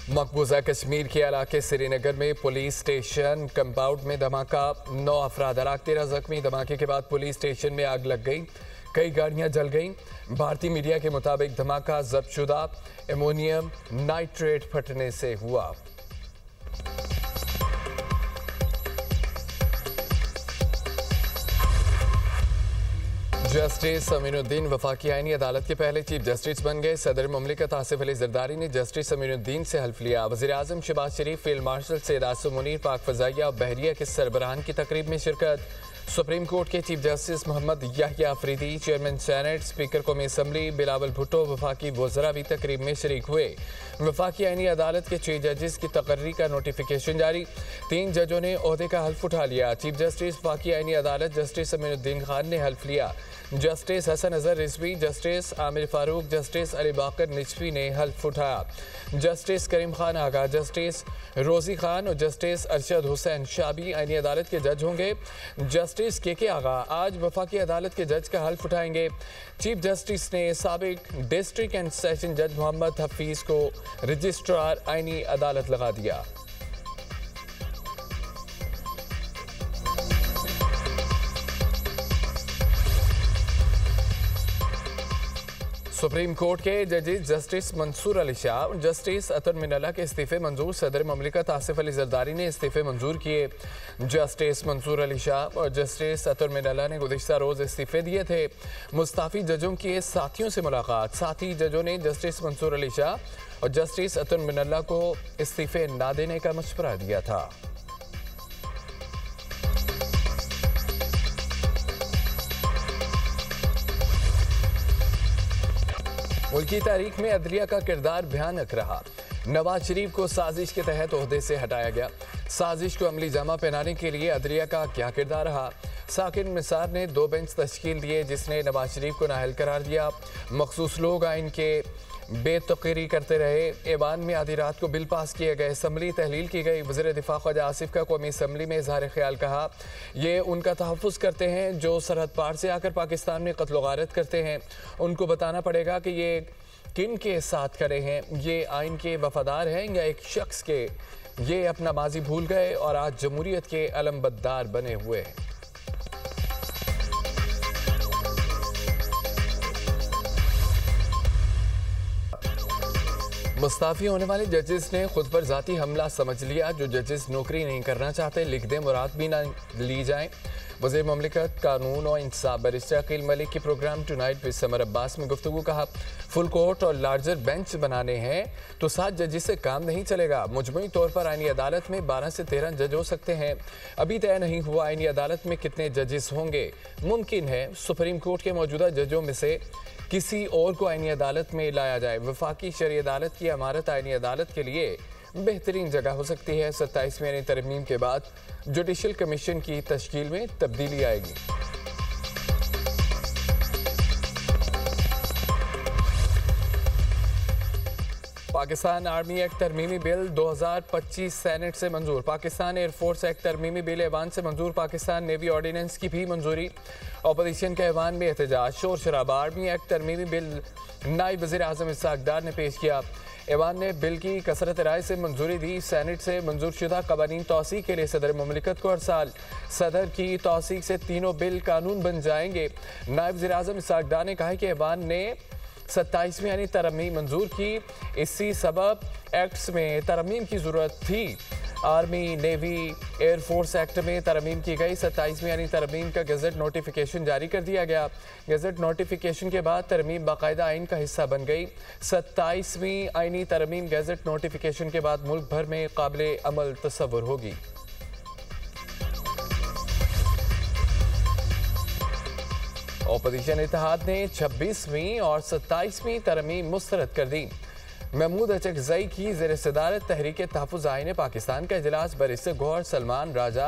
मकबूजा कश्मीर के इलाके श्रीनगर में पुलिस स्टेशन कंपाउंड में धमाका, 9 अफराद हलाक, 13 जख्मी। धमाके के बाद पुलिस स्टेशन में आग लग गई, कई गाड़ियां जल गईं। भारतीय मीडिया के मुताबिक धमाका जब्तशुदा एमोनियम नाइट्रेट फटने से हुआ। जस्टिस अमीनुद्दीन वफाकी आईनी अदालत के पहले चीफ जस्टिस बन गए। सदर मुमलिकत आसिफ अली जरदारी ने जस्टिस अमीनुद्दीन से हल्फ लिया। वज़ीर आज़म शहबाज शरीफ, फील्ड मार्शल सैयद आसिम मुनीर, पाक फ़ज़ाइया और बहरिया के सरबराहान की तकरीब में शिरकत। सुप्रीम कोर्ट के chief justice Mohammad Yahya Afridi, chairman senate, speaker कौमी असम्बली बिलावल भुट्टो, वफाकी वज़रा भी तकरीब में शरीक हुए। वफाकी आईनी अदालत के 6 जजेस की तकर्री का नोटिफिकेशन जारी, 3 जजों ने ओहदे का हल्फ उठा लिया। चीफ जस्टिस वफाकी आईनी अदालत जस्टिस अमीनुद्दीन खान ने हल्फ लिया। Justice Hasan Azhar Rizvi, justice Amir Farooq, justice Ali Baqar Najafi ने हल्फ उठाया। जस्टिस करीम खान आगा, जस्टिस रोजी खान और जस्टिस अरशद हुसैन शाबी आईनी अदालत के जज होंगे। जस्टिस के आगा आज वफाकी अदालत के जज का हल्फ उठाएंगे। चीफ जस्टिस ने साबिक डिस्ट्रिक्ट एंड सेशन जज मोहम्मद हफीज को रजिस्ट्रार आईनी अदालत लगा दिया। सुप्रीम कोर्ट के जजेस जस्टिस मंसूर अली शाह और जस्टिस अतर मिनल्ला के इस्तीफे मंजूर। सदर मुमलिकत आसिफ अली जरदारी ने इस्तीफे मंजूर किए। जस्टिस मंसूर अली शाह और जस्टिस अतर मिनल्ला ने गुज़िश्ता रोज़ इस्तीफे दिए थे। मुस्ताफ़ी जजों के साथियों से मुलाकात, साथी जजों ने जस्टिस मंसूर अली शाह और जस्टिस अतर मिनल्ला को इस्तीफे ना देने का मशवरा दिया था। मुल्क की तारीख में अदलिया का किरदार भयानक रहा। नवाज शरीफ को साजिश के तहत ओहदे से हटाया गया। साजिश को अमली जामा पहनाने के लिए अदलिया का क्या किरदार रहा। साकिन निसार ने 2 बेंच तश्कील दिए जिसने नवाज शरीफ को नाअहल करार दिया। मखसूस लोग आइन के बेतकरी करते रहे। ऐवान में आधी रात को बिल पास किए गए, असम्बली तहलील की गई। वज़ीर दिफा ख्वाजा आसिफ का कौमी असम्बली में इजहार ख्याल कहा, ये उनका तहफ़्फ़ुज़ करते हैं जो सरहद पार से आकर पाकिस्तान में कत्ल गारत करते हैं। उनको बताना पड़ेगा कि ये किन के साथ खड़े हैं, ये आइन के वफादार हैं या एक शख्स के। ये अपना माजी भूल गए और आज जमहूरियत के अलमबरदार बने हुए हैं। मुस्ताफ़ी होने वाले जजेस ने खुद पर ज़ाती हमला समझ लिया। जो जजेस नौकरी नहीं करना चाहते लिख दें, मुराद भी ना ली जाए। वज़ीर मुमलिकत कानून और इंसाफ बैरिस्टर अकील मलिक की program tonight with Samar Abbas में गुफ्तगू कहा, फुल कोर्ट और लार्जर बेंच बनाने हैं तो 7 जजेस से काम नहीं चलेगा। मुजमई तौर पर आईनी अदालत में 12 से 13 जज हो सकते हैं। अभी तय नहीं हुआ आईनी अदालत में कितने जजेस होंगे। मुमकिन है सुप्रीम कोर्ट के मौजूदा जजों में से किसी और को आईनी अदालत में लाया जाए। वफाकी शरई अदालत की इमारत आईनी अदालत के लिए बेहतरीन जगह हो सकती है। 27वीं आईनी तरमीम के बाद जुडिशल कमीशन की तश्कील में तब्दीली आएगी। पाकिस्तान आर्मी एक्ट तरमीमी बिल 2025 सेनेट से मंजूर। पाकिस्तान एयरफोर्स एक्ट तरमीमी बिल ऐवान से मंजूर। पाकिस्तान नेवी ऑर्डिनेंस की भी मंजूरी। अपोजिशन के ऐवान में एहतजाज, शोर शराबा। आर्मी एक्ट तरमीमी बिल नायब वज़ीर आज़म इस्हाक़ डार ने पेश किया। ऐवान ने बिल की कसरत राय से मंजूरी दी। सेनेट से मंजूर शुदा कवानीन तौसीक के लिए सदर मुमलिकत को अरसाल। सदर की तौसीक से तीनों बिल कानून बन जाएंगे। नायब वज़ीर आज़म इस्हाक़ डार ने कहा कि ऐवान ने 27वीं यानी तरमीम मंजूर की। इसी सबब एक्ट्स में तरमीम की ज़रूरत थी। आर्मी, नेवी, एयरफोर्स एक्ट में तरमीम की गई। 27वीं यानी तरमीम का गज़ट नोटिफिकेशन जारी कर दिया गया। गज़ट नोटिफिकेशन के बाद तरमीम बाकायदा आइन का हिस्सा बन गई। 27वीं आइनी तरमीम गज़ट नोटिफिकेशन के बाद मुल्क भर में काबिल अमल तस्वुर होगी। अपोजिशन इत्तेहाद ने 26वीं और 27वीं तरमीम मुस्तरद कर दी। महमूद अचकज़ई की ज़ेर सदारत तहरीक तहफ़्फ़ुज़ आईन पाकिस्तान का इजलास बैरिस्टर गौहर, सलमान राजा,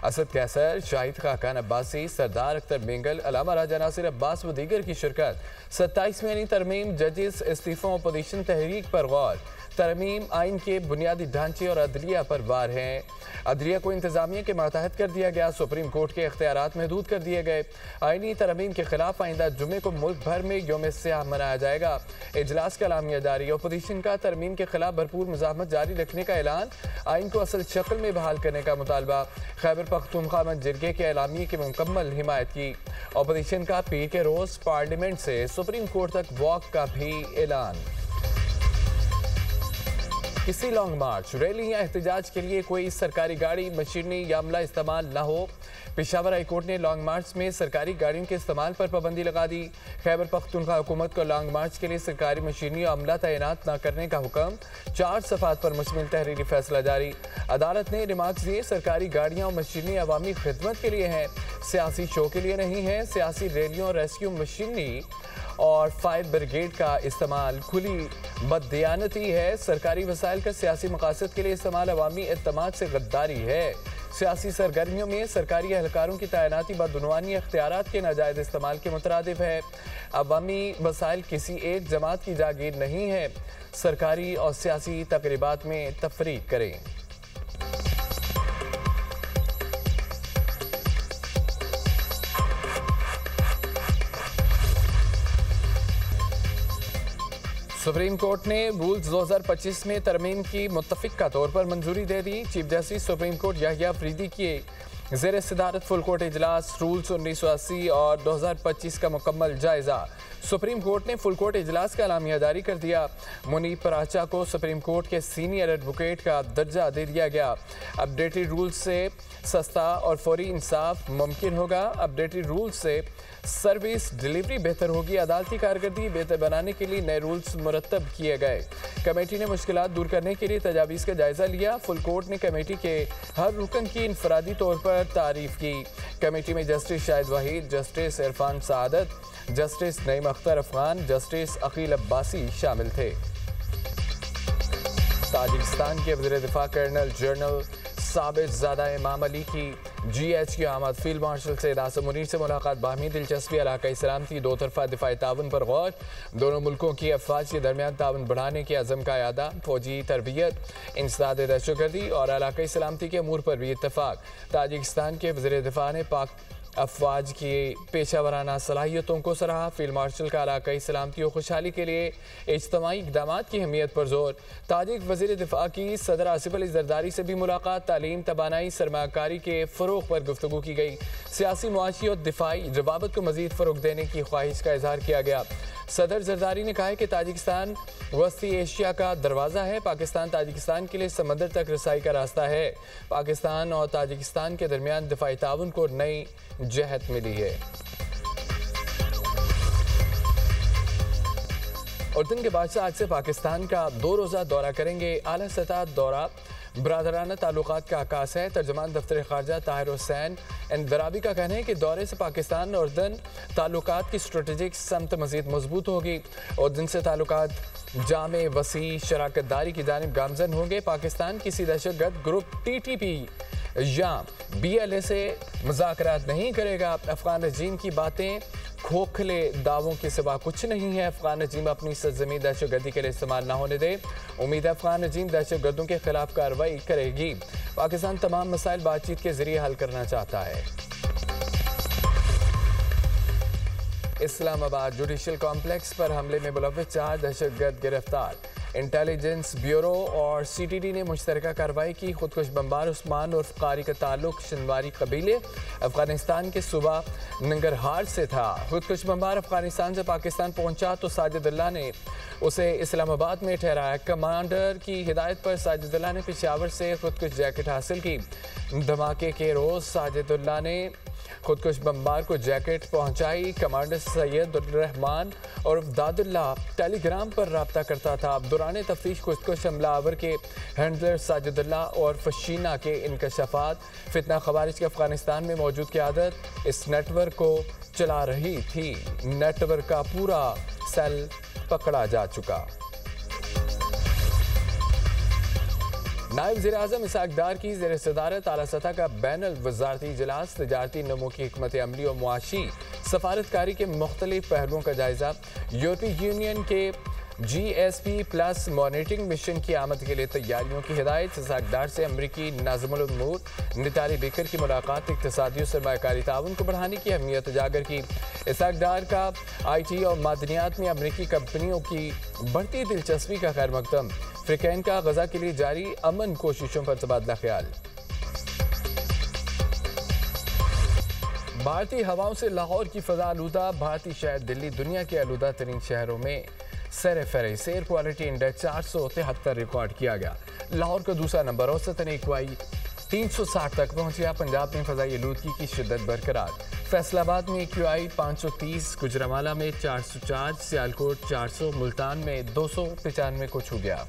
असद कैसर, शाहिद खाकान अब्बासी, सरदार अख्तर बेंगल, अलामा राजा नासिर अब्बास व दीगर की शिरकत। 27वीं यानी तरमीम जजेस इस्तीफ़ों, अपोजिशन तहरीक पर गौर। तरमीम आइन के बुनियादी ढांचे और अदलिया पर वार हैं। अदलिया को इंतजामिया के मातहत कर दिया गया। सुप्रीम कोर्ट के इख्तियारात महदूद कर दिए गए। आइनी तरमीम के खिलाफ आइंदा जुमे को मुल्क भर में यौम सियाह मनाया जाएगा। इजलास का एलामिया जारी। अपोजिशन अपोजिशन का तरमीम के खिलाफ भरपूर मुज़ाहमत जारी रखने का ऐलान, आइन को असल शक्ल में बहाल करने का मुतालबा, खैबर पख्तूनख्वा में जिरगे के एलामिये की मुकम्मल हिमायत की। अपोजिशन का पीर के रोज़ पार्लियामेंट से सुप्रीम कोर्ट तक वॉक का भी ऐलान। किसी लॉन्ग मार्च, रैली या एहतजाज के लिए कोई सरकारी गाड़ी, मशीनरी या अमला इस्तेमाल न हो। पेशावर हाई कोर्ट ने लॉन्ग मार्च में सरकारी गाड़ियों के इस्तेमाल पर पाबंदी लगा दी। खैबर पख्तूनख्वा हुकूमत को लॉन्ग मार्च के लिए सरकारी मशीनरी और अमला तैनात न करने का हुक्म, 4 सफ़ात पर मुश्तमिल तहरीरी फैसला जारी। अदालत ने रिमार्क्स दिए, सरकारी गाड़ियाँ और मशीनरी अवामी खिदमत के लिए हैं, सियासी शो के लिए नहीं है। सियासी रैलियों, रेस्क्यू मशीनरी और फायर ब्रिगेड का इस्तेमाल खुली बददियानती है। सरकारी वसाइल का सियासी मकासद के लिए इस्तेमाल अवामी एतमाद से गद्दारी है। सियासी सरगर्मियों में सरकारी एहलकारों की तैनाती बदउनवानी अख्तियारात के नाजायज़ इस्तेमाल के मुतरादिफ है। अवामी वसाइल किसी एक जमात की जागीर नहीं है। सरकारी और सियासी तकरीबात में तफरीक करें। सुप्रीम कोर्ट ने रूल्स 2025 में तरमीम की मुत्तफिका तौर पर मंजूरी दे दी। Chief justice supreme court Yahya Afridi की ज़ेर सदारत फुल कोर्ट इजलास, रूल्स 1980 और 2025 का मुकम्मल जायजा। सुप्रीम कोर्ट ने फुल कोर्ट इजलास का एलामिया जारी कर दिया। मुनीब पराचा को सुप्रीम कोर्ट के सीनियर एडवोकेट का दर्जा दे दिया गया। अपडेटेड रूल्स से सस्ता और फौरी इंसाफ मुमकिन होगा। अपडेटेड रूल्स से सर्विस डिलीवरी बेहतर होगी। अदालती कारकर्दगी बेहतर बनाने के लिए नए रूल्स मुरतब किए गए। कमेटी ने मुश्किलात दूर करने के लिए तजावीज़ का जायजा लिया। फुल कोर्ट ने कमेटी के हर रुकन की इनफरादी तौर पर तारीफ की। कमेटी में जस्टिस शाहिद वहीद, जस्टिस इरफान सादत, जस्टिस नईम अख्तर अफगान, जस्टिस अकील अब्बासी शामिल थे। ताजिकिस्तान के वज़ीर दिफा कर्नल जनरल साबिर ज़ादा इमाम अली की GH की आमद, फील्ड मार्शल सैयद आसिम मुनीर से मुलाकात, बाहमी दिलचस्पी, इलाकाई सलामती, दो तरफा दिफाई ताउन पर गौर, दोनों मुल्कों की अफवाज के दरमियान ताउन बढ़ाने के अज़म का यादा, फौजी तरबियत, इंसदाद दहशतगर्दी और इलाकाई सलामती के अमूर पर भी इत्तफाक। ताजिकिस्तान के वज़ीर दिफा ने पाक अफवाज की पेशा वराना सलाहियतों को सराहा। फील्ड मार्शल का इलाकाई सलामती और खुशहाली के लिए इज्तमाई इक़दाम की अहमियत पर जोर। ताजिक वज़ीर दिफा की सदर आसिफ अली ज़रदारी से भी मुलाकात, तालीम, तवानाई, सरमाकारी के फ़रोग़ पर गुफ्तगू की गई। सियासी, मुआशी और दिफाई रवाबत को मज़ीद फ़रोग़ देने की ख्वाहिश का इजहार किया गया। सदर जरदारी ने कहा है कि ताजिकिस्तान वस्ती एशिया का दरवाज़ा है। पाकिस्तान ताजिकिस्तान के लिए समंदर तक रसाई का रास्ता है। पाकिस्तान और ताजिकिस्तान के दरमियान दिफाई ताउन को नई जहत मिली है। उर्दन के बादशाह आज से पाकिस्तान का 2 रोज़ा दौरा करेंगे। आला सतह दौरा बरादराना ताल्लुकात का आकाश है। तर्जमान दफ्तर ख़ारजा ताहिर हुसैन अंदराबी का कहना है कि दौरे से पाकिस्तान और उर्दन ताल्लुकात की स्ट्रेटेजिक समत मज़ीद मजबूत होगी। उर्दन से ताल्लुकात जामे, वसी, शराकतदारी की जानिब गामजन होंगे। पाकिस्तान किसी दहशतगर्द ग्रुप TTP या BLA से मुज़ाकरात नहीं करेगा। अफगान रजीम की बातें खोखले दावों के सिवा कुछ नहीं है। अफगान रजीम अपनी सरजमीं दहशतगर्दी के लिए इस्तेमाल ना होने दे। उम्मीद है अफगान रजीम दहशतगर्दों के खिलाफ कार्रवाई करेगी। पाकिस्तान तमाम मसाइल बातचीत के जरिए हल करना चाहता है। इस्लामाबाद जुडिशल कॉम्प्लेक्स पर हमले में मुलव्विस 4 दहशतगर्द गिरफ्तार। इंटेलिजेंस ब्यूरो और CTD ने मुश्तरका कार्रवाई की। खुदकुश बमबार उस्मान उर्फ कारी का ताल्लुक शिनवारी कबीले अफगानिस्तान के सूबा नंगरहार से था। खुदकुश बमबार अफगानिस्तान से पाकिस्तान पहुंचा तो साजिदुल्लाह ने उसे इस्लामाबाद में ठहराया। कमांडर की हिदायत पर साजिदुल्लाह ने पेशावर से खुदकुश जैकेट हासिल की। धमाके के रोज़ साजिदुल्लाह ने खुदकुश बमबार को जैकेट पहुंचाई। कमांडर सैयद रहमान और दादुल्लाह टेलीग्राम पर रब्ता करता था। दौरान तफ्तीश खुदकुश हमलावर के हैंडलर साजिदुल्लाह और फशीना के इंकशाफात, फितना खवारिज के अफगानिस्तान में मौजूद क़यादत इस नेटवर्क को चला रही थी। नेटवर्क का पूरा सेल पकड़ा जा चुका। नायब वज़ीर-ए-आज़म इसहाक़ डार की ज़ेर सदारत आला सतह का बैनुल वज़ारती इजलास, तजारती नमो की हिकमत अमली और मुआशी सफारतकारी के मुख्तलिफ पहलुओं का जायज़ा। यूरोपीय यूनियन के GSP प्लस मॉनिटरिंग मिशन की आमद के लिए तैयारियों की हिदायत। इसाकडार से अमरीकी नाज़िमुल उमूर निताली बेकर की मुलाकात इक़्तिसादी और सरमायाकारी ताउन को बढ़ाने की अहमियत उजागर की। इसाकडार का IT और मादनियात में अमरीकी कंपनियों की बढ़ती दिलचस्पी का खैर मकदम। फ्रिकैन का गजा के लिए जारी अमन कोशिशों पर तबादला ख्याल। भारतीय हवाओं से लाहौर की फ़ज़ा आलूदा। भारतीय शहर दिल्ली दुनिया के आलूदा तरीन शहरों में सर फहरिस्त। एयर क्वालिटी इंडेक्स 473 रिकॉर्ड किया गया। लाहौर का दूसरा नंबर औसतन AQI 360 तक पहुंच गया। पंजाब में फ़ज़ाई आलूदगी की शिद्दत बरकरार। फैसलाबाद में AQI 530, गुजरांवाला में 404, सियालकोट 400, मुल्तान में 295 को छू गया।